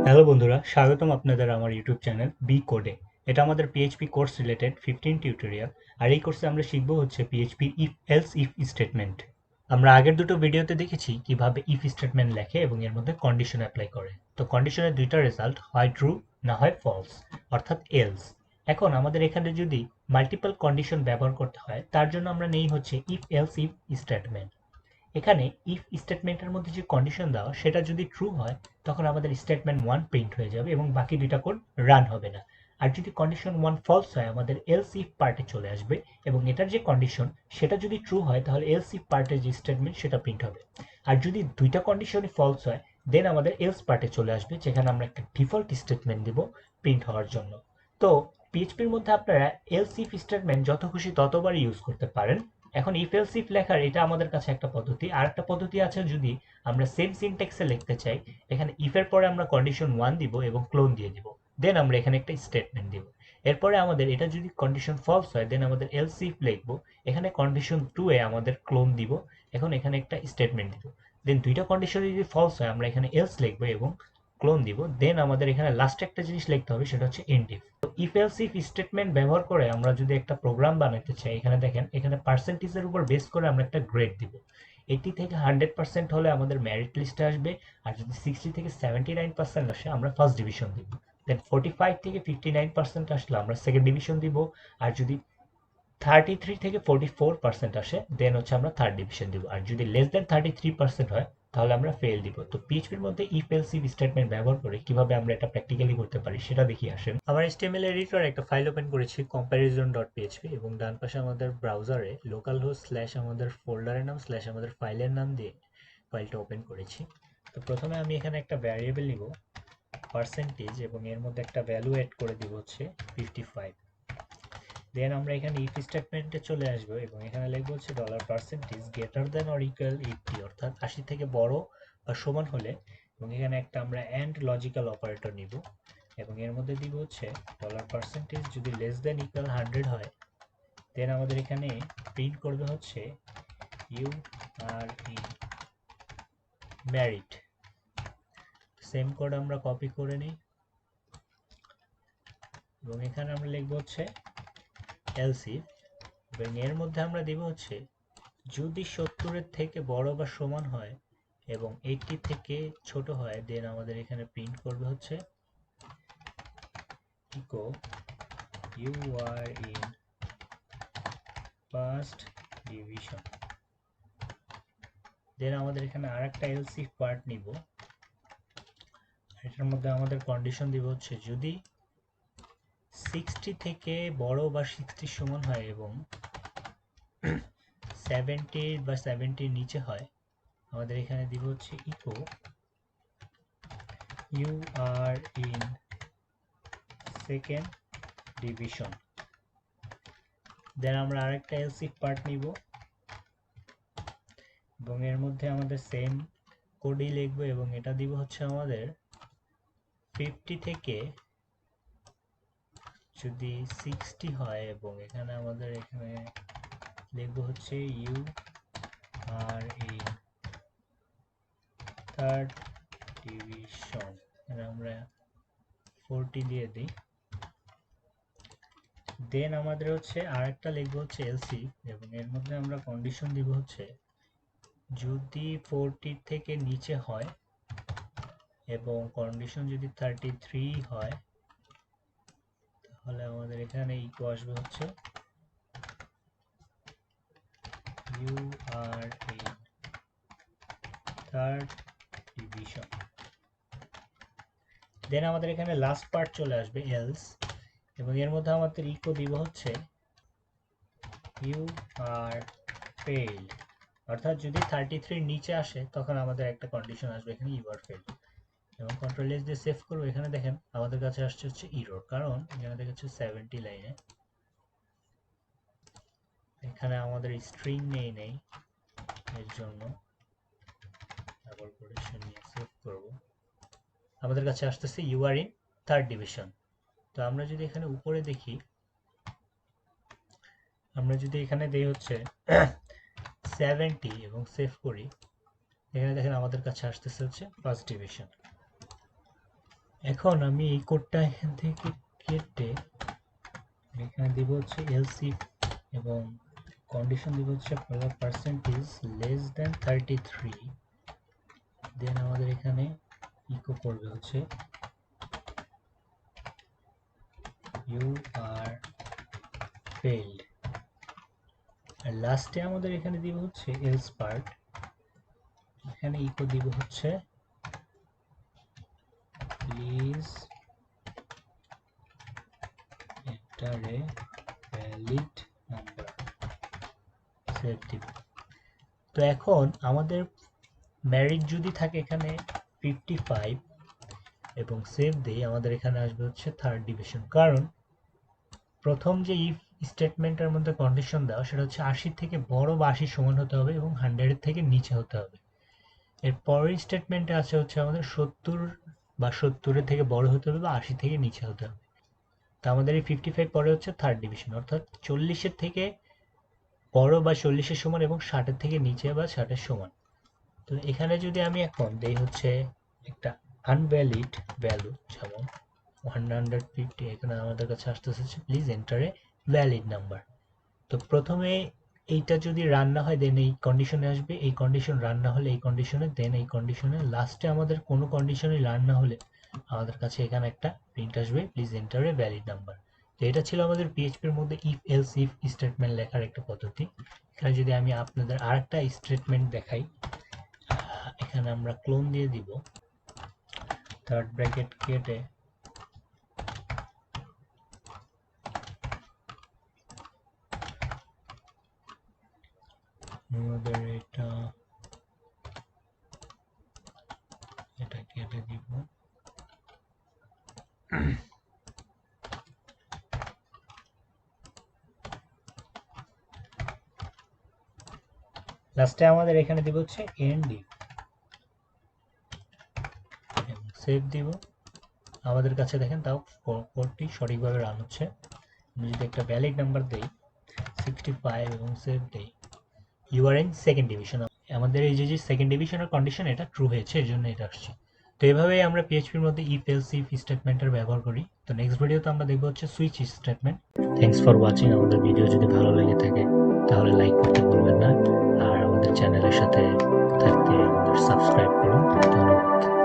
Hello বন্ধুরা, স্বাগতম আপনাদের আমার ইউটিউব চ্যানেল বি কোডে। এটা আমাদের পিএইচপি কোর্স রিলেটেড 15 টিউটোরিয়াল। আর এই কোর্সে আমরা শিখব হচ্ছে PHP if else if statement. আমরা আগের দুটো ভিডিওতে দেখেছি কিভাবে ইফ স্টেটমেন্ট লেখে এবং এর মধ্যে কন্ডিশন অ্যাপ্লাই করে। তো কন্ডিশনের দুইটা রেজাল্ট হয় ট্রু না হয় ফলস, অর্থাৎ এলস। এখন আমাদের এখানে যদি মাল্টিপল কন্ডিশন ব্যবহার করতে হয়, তার জন্য আমরা নেই হচ্ছে ইফ এলস ইফ স্টেটমেন্ট। এখানে ইফ স্টেটমেন্টের মধ্যে যে কন্ডিশন দেওয়া সেটা যদি ট্রু হয়, তখন আমাদের স্টেটমেন্ট 1 প্রিন্ট হয়ে যাবে এবং বাকি দুইটা কোড রান হবে না। আর যদি কন্ডিশন 1 ফলস হয়, আমাদের এলস ইফ পার্টে চলে আসবে এবং এটার যে কন্ডিশন সেটা যদি ট্রু হয়, তাহলে এলস ইফ পার্টের যে স্টেটমেন্ট সেটা প্রিন্ট হবে। আর যদি দুইটা কন্ডিশনই ফলস হয়, দেন আমাদের এলস পার্টে চলে আসবে, যেখানে আমরা একটা ডিফল্ট স্টেটমেন্ট দিব প্রিন্ট হওয়ার জন্য। তো পিএইচপির মধ্যে আপনারা এলস ইফ স্টেটমেন্ট যত খুশি ততবার ইউজ করতে পারেন। এখন ইফ এলস ইফ লেখার এটা আমাদের কাছে একটা পদ্ধতি। আর একটা পদ্ধতি আছে, যদি আমরা সেম সিনট্যাক্সে লিখতে চাই, এখানে ইফ এর পরে আমরা কন্ডিশন 1 দিব এবং ক্লোন দিয়ে দিব, দেন আমরা এখানে একটা স্টেটমেন্ট দিব। এরপরে আমাদের এটা যদি কন্ডিশন ফলস হয়, দেন আমাদের এলস ইফ লিখবো, এখানে কন্ডিশন 2 এ আমাদের ক্লোন দিব, এখন এখানে একটা স্টেটমেন্ট দিব। দেন দুইটা কন্ডিশন যদি ফলস হয়, আমরা এখানে এলস লিখবো এবং ক্লোন দিব, দেন আমাদের এখানে লাস্ট একটা জিনিস লিখতে হবে, সেটা হচ্ছে end if. If else if statement ব্যবহার করে আমরা যদি একটা প্রোগ্রাম বানাতে চাই, এখানে দেখেন, এখানে পার্সেন্টেজের উপর বেস করে আমরা একটা গ্রেড দিব। 80 থেকে 100% হলে আমাদের মেরিট লিস্টে আসবে, আর যদি 60 থেকে 79% আসে আমরা ফার্স্ট ডিভিশন দিব। দেন 45 থেকে 59% আসলে আমরা সেকেন্ড ডিভিশন দিব। আর যদি 33 থেকে 44% আসে, দেন হচ্ছে আমরা থার্ড ডিভিশন দিব। আর যদি লেস দেন 33% হয়, তাহলে আমরা ফেল দিব। তো পিএইচপির মধ্যে ইফ এলস ইফ স্টেটমেন্ট ব্যবহার করে কিভাবে আমরা এটা প্র্যাকটিক্যালি করতে পারি সেটা দেখি আসেন। আমার HTML এডিটর একটা ফাইল ওপেন করেছি comparison.php, এবং ডান পাশে আমাদের ব্রাউজারে লোকাল হোস্ট স্ল্যাশ আমাদের ফোল্ডারের নাম স্ল্যাশ আমাদের ফাইলের নাম দিয়ে ফাইলটা ওপেন করেছি। তো প্রথমে আমি এখানে একটা ভ্যারিয়েবল নিব পার্সেন্টেজ, এবং এর মধ্যে একটা ভ্যালু অ্যাড করে দিব হচ্ছে 55। দেন আমরা এখানে ইফ স্টেটমেন্টে চলে আসবো এবং এখানে লিখবো হচ্ছে $percentage greater than or equal 80, অর্থাৎ 80 থেকে বড় বা সমান হলে, এবং এখানে একটা আমরা এন্ড লজিক্যাল অপারেটর নিব, এবং এর মধ্যে দিব হচ্ছে $পার্সেন্টেজ যদি লেস দেন ইকুয়াল 100 হয়, দেন আমাদের এখানে প্রিন্ট করবে হচ্ছে you are in merit. Same code আমরা কপি করে নিই এবং এখানে আমরা লিখবো হচ্ছে এলস ইফ, এবং এর মধ্যে আমরা দিব হচ্ছে যদি 70-এর থেকে বড় বা সমান হয় এবং 80 থেকে ছোট হয়, দেন আমাদের এখানে প্রিন্ট করবে হচ্ছে echo you are in first division. Then আমাদের এখানে আরেকটা এলস ইফ পার্ট নিব, এটার মধ্যে আমাদের কন্ডিশন দিব হচ্ছে যদি 60 থেকে বড় বা 60 সমান হয় এবং 70 বা 70 নিচে হয়, আমাদের এখানে দিব হচ্ছে echo you are in second division. Then আমরা আরেকটা এলস ইফ পার্ট নিব এবং এর মধ্যে আমাদের সেম কোডই লিখবো, এবং এটা দিব হচ্ছে আমাদের 50 থেকে যদি 60 হয়, এবং এখানে আমাদের এখানে লিখবো হচ্ছে you are in third division. আমরা 40 দিয়ে দিই। দেন আমাদের হচ্ছে আরেকটা লিখবো হচ্ছে এলস ইফ, এবং এর মধ্যে আমরা কন্ডিশন দিব হচ্ছে যদি 40 থেকে নিচে হয় এবং কন্ডিশন যদি 33 হয়, তাহলে আমাদের এখানে ইকো আসবে হচ্ছে you are in third division. Then আমাদের এখানে লাস্ট পার্ট চলে আসবে এলস, এবং এর মধ্যে আমাদের ইকো দিব হচ্ছে ইউ আর ফেইল্ড, অর্থাৎ যদি 33 নিচে আসে তখন আমাদের একটা কন্ডিশন আসবে এখানে ইউ আর ফেইল্ড। এবং কন্ট্রোল এস দিয়ে সেভ করবো। এখানে দেখেন আমাদের কাছে আসছে হচ্ছে ইরর, কারণ এখানে দেখাচ্ছে 70 লাইনে, এখানে আমাদের স্ট্রিং নেই, এর জন্য ডাবল কোটেশন নিয়ে সেভ করব। আমাদের কাছে আসতেছে you are in third division. তো আমরা যদি এখানে উপরে দেখি, আমরা যদি এখানে দেই হচ্ছে 70 এবং সেভ করি, এখানে দেখেন আমাদের কাছে আসতেছে হচ্ছে ফার্স্ট ডিভিশন। এখন আমি এই কোডটা এখান থেকে কেটে এখানে দিব হচ্ছে এলসিফ এবং কন্ডিশন দিব হচ্ছে পার্সেন্টেজ লেস দেন 33, দেন আমাদের এখানে ইকো করবে হচ্ছে ইউ আর ফেইল্ড, আর লাস্টে আমাদের এখানে দিব হচ্ছে এলস পার্ট, এখানে ইকো দিব হচ্ছে please enter a valid number, save দিব। তো এখন আমাদের মেরিট যদি থাকে এখানে 55 এবং সেভ দেই, আমাদের এখানে আসবে হচ্ছে থার্ড ডিভিশন, কারণ প্রথম যে ইফ স্টেটমেন্টের মধ্যে কন্ডিশন দেওয়া সেটা হচ্ছে 80 থেকে বড় বা 80 সমান হতে হবে এবং 100 এর থেকে নিচে হতে হবে। এর পরের স্টেটমেন্টে আছে হচ্ছে আমাদের 70 বা 70 এর থেকে বড় হতে হবে বা 80 থেকে নিচে হতে হবে। তো আমাদের এই 55 পরে হচ্ছে থার্ড ডিভিশন, অর্থাৎ 40 এর থেকে বড় বা 40 এর সমান এবং 60 এর থেকে নিচে বা 60 এর সমান। তো এখানে যদি আমি এখন দেই হচ্ছে একটা আনভ্যালিড ভ্যালু, যেমন 150, এখানে আমাদের কাছে আসতেছে please enter a valid number. তো প্রথমে এইটা যদি রান না হয় দেন এই কন্ডিশনে আসবে, এই কন্ডিশন রান না হলে এই কন্ডিশনে, দেন এই কন্ডিশনে, লাস্টে আমাদের কোনো কন্ডিশনই রান না হলে আমাদের কাছে এখানে একটা প্রিন্ট আসবে please enter a valid number. তো এটা ছিল আমাদের পিএইচপির মধ্যে ইফ এলস ইফ স্টেটমেন্ট লেখার একটা পদ্ধতি। এখানে যদি আমি আপনাদের আরেকটা স্টেটমেন্ট দেখাই, এখানে আমরা ক্লোন দিয়ে দিব, থার্ড ব্র্যাকেট কেটে আমাদের এটা কেটে দিব, লাস্টে আমাদের এখানে দিব হচ্ছে এন্ড ইফ, সেভ দিব। আমাদের কাছে দেখেন তাও কোডটি সঠিকভাবে রান হচ্ছে। আমি যদি একটা ভ্যালিড নাম্বার দেই 65 এবং সেভ দেই, you are in second division, আমাদের এই যে সেকেন্ড ডিভিশনের কন্ডিশন এটা ট্রু হয়েছে, এর জন্য এটা আসছে। তো এভাবেই আমরা পিএইচপির মধ্যে ইফ এলস ইফ স্টেটমেন্টের ব্যবহার করি। তো নেক্সট ভিডিওতে আমরা দেখব হচ্ছে switch statement. Thanks for watching. আমাদের ভিডিও যদি ভালো লেগে থাকে তাহলে লাইক করতে ভুলবেন না, আর আমাদের চ্যানেলের সাথে থাকতে আমাদের সাবস্ক্রাইব করুন। ধন্যবাদ।